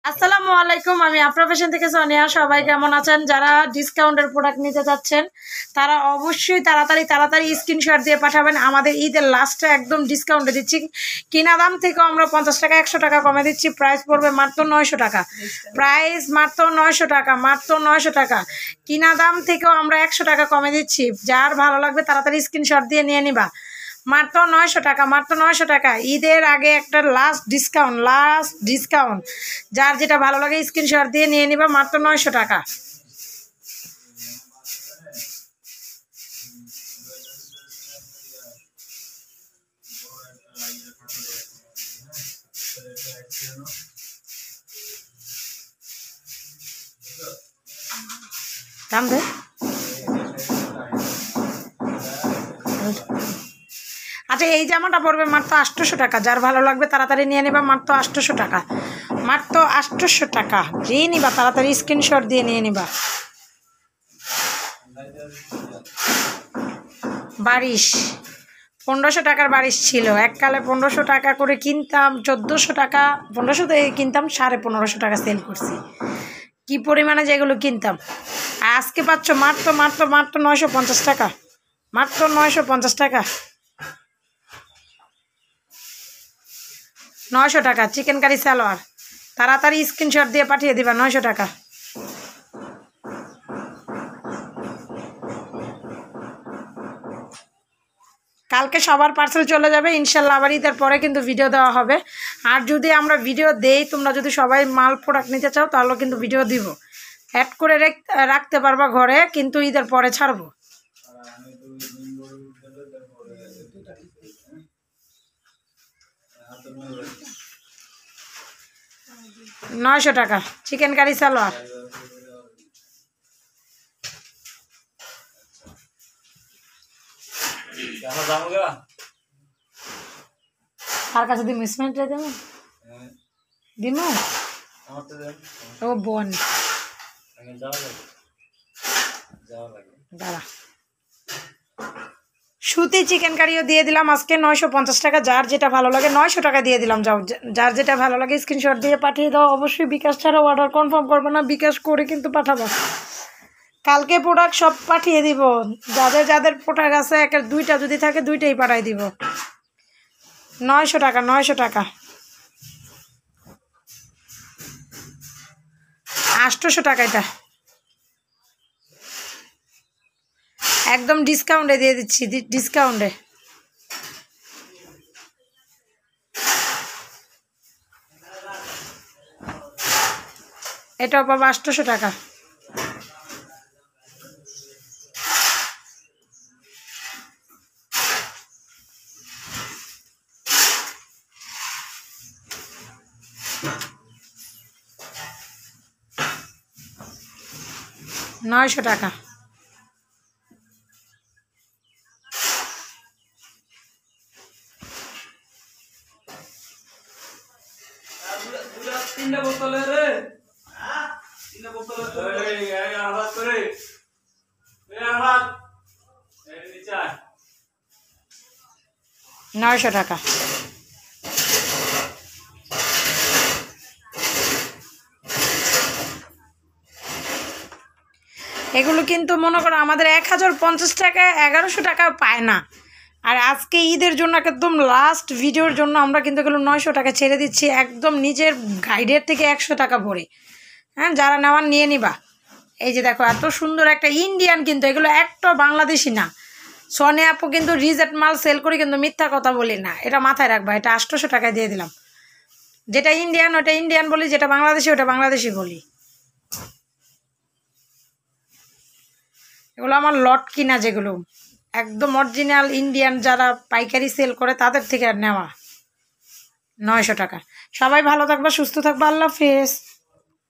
আসসালামু আলাইকুম। আমি আপনার ফ্যাশন থেকে সোনিয়া। সবাই কেমন আছেন? যারা ডিসকাউন্টের প্রোডাক্ট নিতে যাচ্ছেন তারা অবশ্যই তাড়াতাড়ি স্ক্রিনশট দিয়ে পাঠাবেন। আমাদের ঈদের লাস্টে একদম ডিসকাউন্টে দিচ্ছি। কিনা দাম থেকেও আমরা 50 টাকা 100 টাকা কমে দিচ্ছি। প্রাইস পড়বে মাত্র 900 টাকা। প্রাইস মাত্র 900 টাকা, মাত্র 900 টাকা। কিনা দাম থেকেও আমরা 100 টাকা কমে দিচ্ছি। যার ভালো লাগবে তাড়াতাড়ি স্ক্রিনশট দিয়ে নিয়ে নিবা। মাত্র 900 টাকা, মাত্র 900 টাকা। ঈদের আগে একটা লাস্ট ডিসকাউন্ট। যার যেটা ভালো লাগে স্ক্রিনশট দিয়ে নিয়ে নিবা। মাত্র 900 টাকা। দাম দে আচ্ছা, এই জামাটা পড়বে মাত্র 800 টাকা। যার ভালো লাগবে তাড়াতাড়ি নিয়ে নেবা। মাত্র 800 টাকা, মাত্র 800 টাকা। যে নিবা তাড়াতাড়ি স্ক্রিনশট দিয়ে নিয়ে নিবা। বারিশ 1500 টাকার বারিশ ছিল। এককালে 1500 টাকা করে কিনতাম, 1400 টাকা, 1500 থেকে কিনতাম, 1550 টাকা সেল করছি। কি পরিমাণে যেগুলো কিনতাম। আজকে পাচ্ছ মাত্র মাত্র মাত্র 950 টাকা, মাত্র 950 টাকা। 900 টাকা চিকেন কারি সালোয়ার। তাড়াতাড়ি স্ক্রিনশট দিয়ে পাঠিয়ে দিবা। 900 টাকা। কালকে সবার পার্সেল চলে যাবে ইনশাল্লাহ। আবার ঈদের পরে কিন্তু ভিডিও দেওয়া হবে। আর যদি আমরা ভিডিও দেই, তোমরা যদি সবাই মাল প্রোডাক্ট নিতে চাও তাহলে কিন্তু ভিডিও দিব। অ্যাড করে রাখতে পারবা ঘরে, কিন্তু ঈদের পরে ছাড়বো। 900 টাকা চিকেন কারি সালোয়ার। আর কাছে দিম স্মেন্ট দেব দিম ও বোন দাঁড়া। সুতি চিকেন কারিও দিয়ে দিলাম আজকে 950 টাকা। যার যেটা ভালো লাগে 900 টাকা দিয়ে দিলাম। যাও, যার যেটা ভালো লাগে স্ক্রিনশট দিয়ে পাঠিয়ে দাও। অবশ্যই বিকাশ ছাড়া অর্ডার কনফার্ম করবো না, বিকাশ করে কিন্তু পাঠাবো। কালকে প্রোডাক্ট সব পাঠিয়ে দিব। যাদের যাদের প্রোডাক্ট আছে একের দুইটা যদি থাকে দুইটাই পাঠিয়ে দিব। 900 টাকা, 900 টাকা। 800 টাকা। এটা একদম ডিসকাউন্টে দিয়ে দিচ্ছি, ডিসকাউন্টে। এটাও পাবো 800 টাকা। নয়শো টাকা। নয়শো টাকা। এগুলো কিন্তু মনে করো আমাদের 1050 টাকা 1100 টাকা পায় না। আর আজকে ঈদের জন্য একদম লাস্ট ভিডিওর জন্য আমরা কিন্তু এগুলো 900 টাকা ছেড়ে দিচ্ছি, একদম নিজের গাইডের থেকে 100 টাকা ভরে। হ্যাঁ, যারা নেওয়ার নিয়ে নিবা। এই যে দেখো এত সুন্দর একটা ইন্ডিয়ান, কিন্তু এগুলো একটা বাংলাদেশি না। সোনিয়া আপু কিন্তু রিজেক্ট মাল সেল করে কিন্তু মিথ্যা কথা বলি না, এটা মাথায় রাখবা। এটা 800 টাকায় দিয়ে দিলাম। যেটা ইন্ডিয়ান ওটা ইন্ডিয়ান বলি, যেটা বাংলাদেশি ওটা বাংলাদেশি বলি। এগুলো আমার লট কিনা, যেগুলো একদম অরিজিনাল ইন্ডিয়ান, যারা পাইকারি সেল করে তাদের থেকে নেওয়া। 900 টাকা। সবাই ভালো থাকবা, সুস্থ থাকবা। আল্লাহ হাফেজ।